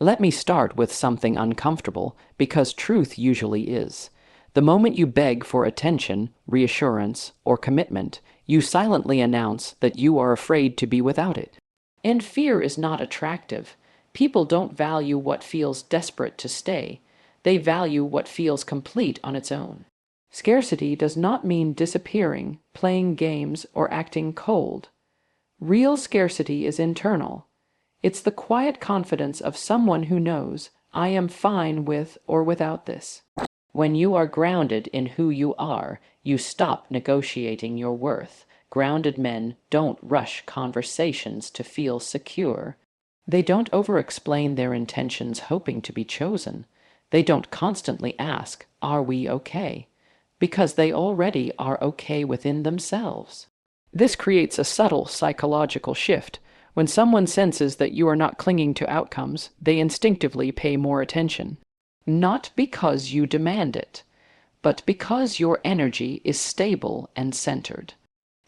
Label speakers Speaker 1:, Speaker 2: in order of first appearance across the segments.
Speaker 1: Let me start with something uncomfortable, because truth usually is. The moment you beg for attention, reassurance, or commitment, you silently announce that you are afraid to be without it. And fear is not attractive. People don't value what feels desperate to stay. They value what feels complete on its own. Scarcity does not mean disappearing, playing games, or acting cold. Real scarcity is internal. It's the quiet confidence of someone who knows, I am fine with or without this. When you are grounded in who you are, you stop negotiating your worth. Grounded men don't rush conversations to feel secure. They don't over-explain their intentions hoping to be chosen. They don't constantly ask, are we okay? Because they already are okay within themselves. This creates a subtle psychological shift. When someone senses that you are not clinging to outcomes, they instinctively pay more attention. Not because you demand it, but because your energy is stable and centered.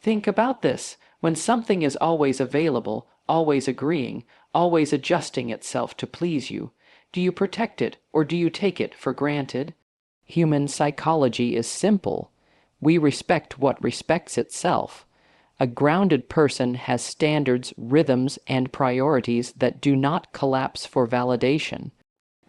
Speaker 1: Think about this. When something is always available, always agreeing, always adjusting itself to please you, do you protect it or do you take it for granted? Human psychology is simple. We respect what respects itself. A grounded person has standards, rhythms, and priorities that do not collapse for validation.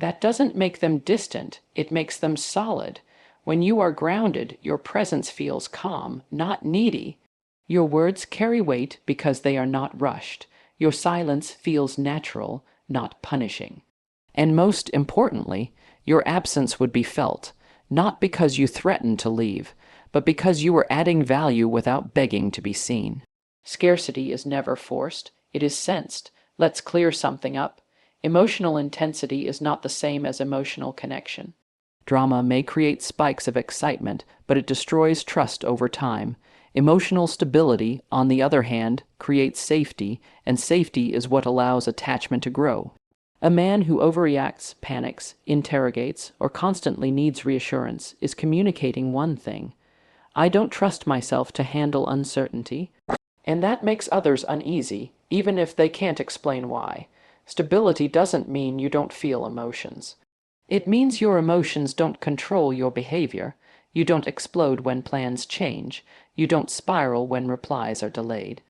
Speaker 1: That doesn't make them distant, it makes them solid. When you are grounded, your presence feels calm, not needy. Your words carry weight because they are not rushed. Your silence feels natural, not punishing. And most importantly, your absence would be felt, not because you threatened to leave, but because you were adding value without begging to be seen. Scarcity is never forced, it is sensed. Let's clear something up. Emotional intensity is not the same as emotional connection. Drama may create spikes of excitement, but it destroys trust over time. Emotional stability, on the other hand, creates safety, and safety is what allows attachment to grow. A man who overreacts, panics, interrogates, or constantly needs reassurance is communicating one thing: I don't trust myself to handle uncertainty, and that makes others uneasy, even if they can't explain why. Stability doesn't mean you don't feel emotions. It means your emotions don't control your behavior. You don't explode when plans change. You don't spiral when replies are delayed.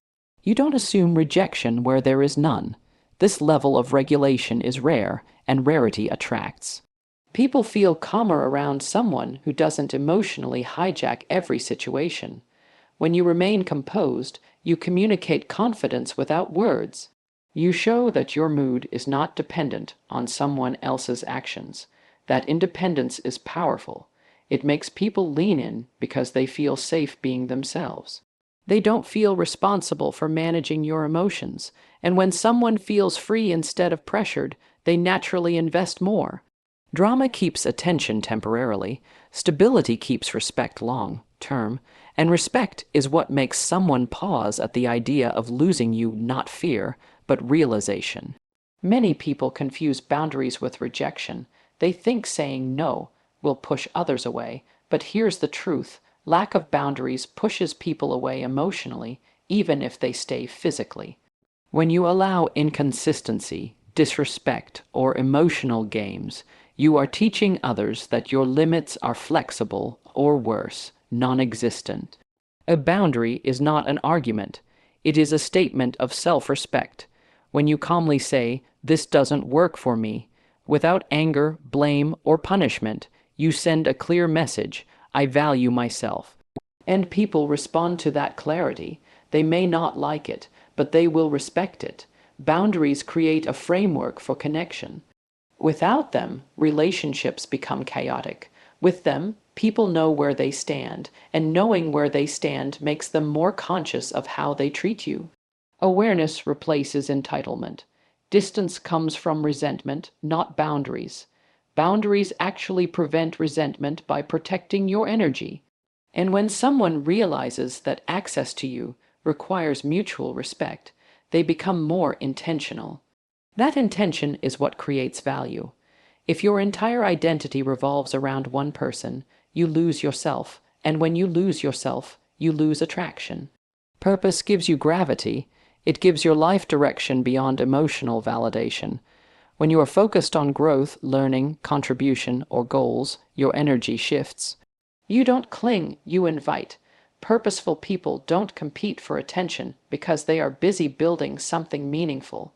Speaker 1: You don't assume rejection where there is none. This level of regulation is rare, and rarity attracts. People feel calmer around someone who doesn't emotionally hijack every situation. When you remain composed, you communicate confidence without words. You show that your mood is not dependent on someone else's actions. That independence is powerful. It makes people lean in because they feel safe being themselves. They don't feel responsible for managing your emotions, and when someone feels free instead of pressured, they naturally invest more. Drama keeps attention temporarily. Stability keeps respect long-term, and respect is what makes someone pause at the idea of losing you, not fear, but realization. Many people confuse boundaries with rejection. They think saying no will push others away, but here's the truth. Lack of boundaries pushes people away emotionally, even if they stay physically. When you allow inconsistency, disrespect, or emotional games, you are teaching others that your limits are flexible, or worse, non-existent. A boundary is not an argument. It is a statement of self-respect. When you calmly say, "This doesn't work for me," without anger, blame, or punishment, you send a clear message: I value myself. And people respond to that clarity. They may not like it, but they will respect it. Boundaries create a framework for connection. Without them, relationships become chaotic. With them, people know where they stand, and knowing where they stand makes them more conscious of how they treat you. Awareness replaces entitlement. Distance comes from resentment, not boundaries. Boundaries actually prevent resentment by protecting your energy. And when someone realizes that access to you requires mutual respect, they become more intentional. That intention is what creates value. If your entire identity revolves around one person, you lose yourself, and when you lose yourself, you lose attraction. Purpose gives you gravity. It gives your life direction beyond emotional validation. When you are focused on growth, learning, contribution, or goals, your energy shifts. You don't cling, you invite. Purposeful people don't compete for attention because they are busy building something meaningful.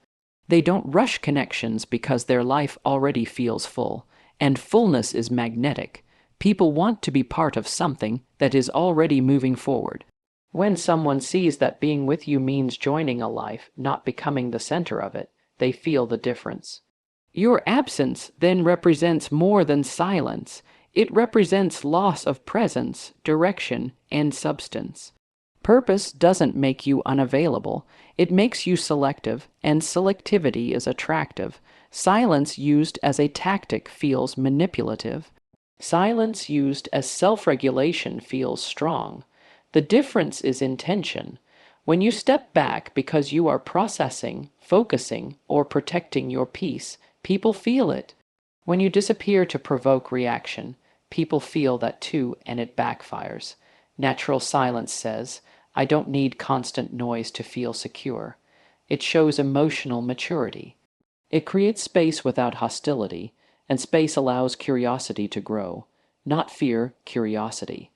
Speaker 1: They don't rush connections because their life already feels full, and fullness is magnetic. People want to be part of something that is already moving forward. When someone sees that being with you means joining a life, not becoming the center of it, they feel the difference. Your absence then represents more than silence. It represents loss of presence, direction, and substance. Purpose doesn't make you unavailable. It makes you selective, and selectivity is attractive. Silence used as a tactic feels manipulative. Silence used as self-regulation feels strong. The difference is intention. When you step back because you are processing, focusing, or protecting your peace, people feel it. When you disappear to provoke reaction, people feel that too, and it backfires. Natural silence says, I don't need constant noise to feel secure. It shows emotional maturity. It creates space without hostility, and space allows curiosity to grow. Not fear, curiosity.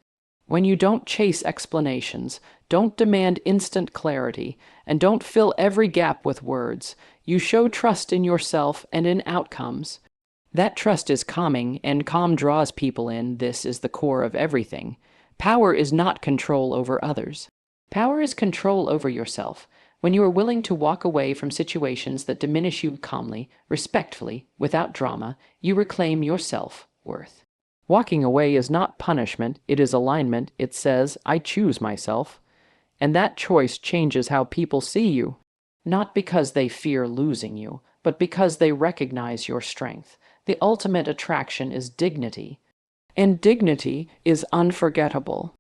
Speaker 1: When you don't chase explanations, don't demand instant clarity, and don't fill every gap with words, you show trust in yourself and in outcomes. That trust is calming, and calm draws people in. This is the core of everything. Power is not control over others. Power is control over yourself. When you are willing to walk away from situations that diminish you calmly, respectfully, without drama, you reclaim your self-worth. Walking away is not punishment, it is alignment. It says, I choose myself. And that choice changes how people see you. Not because they fear losing you, but because they recognize your strength. The ultimate attraction is dignity. And dignity is unforgettable.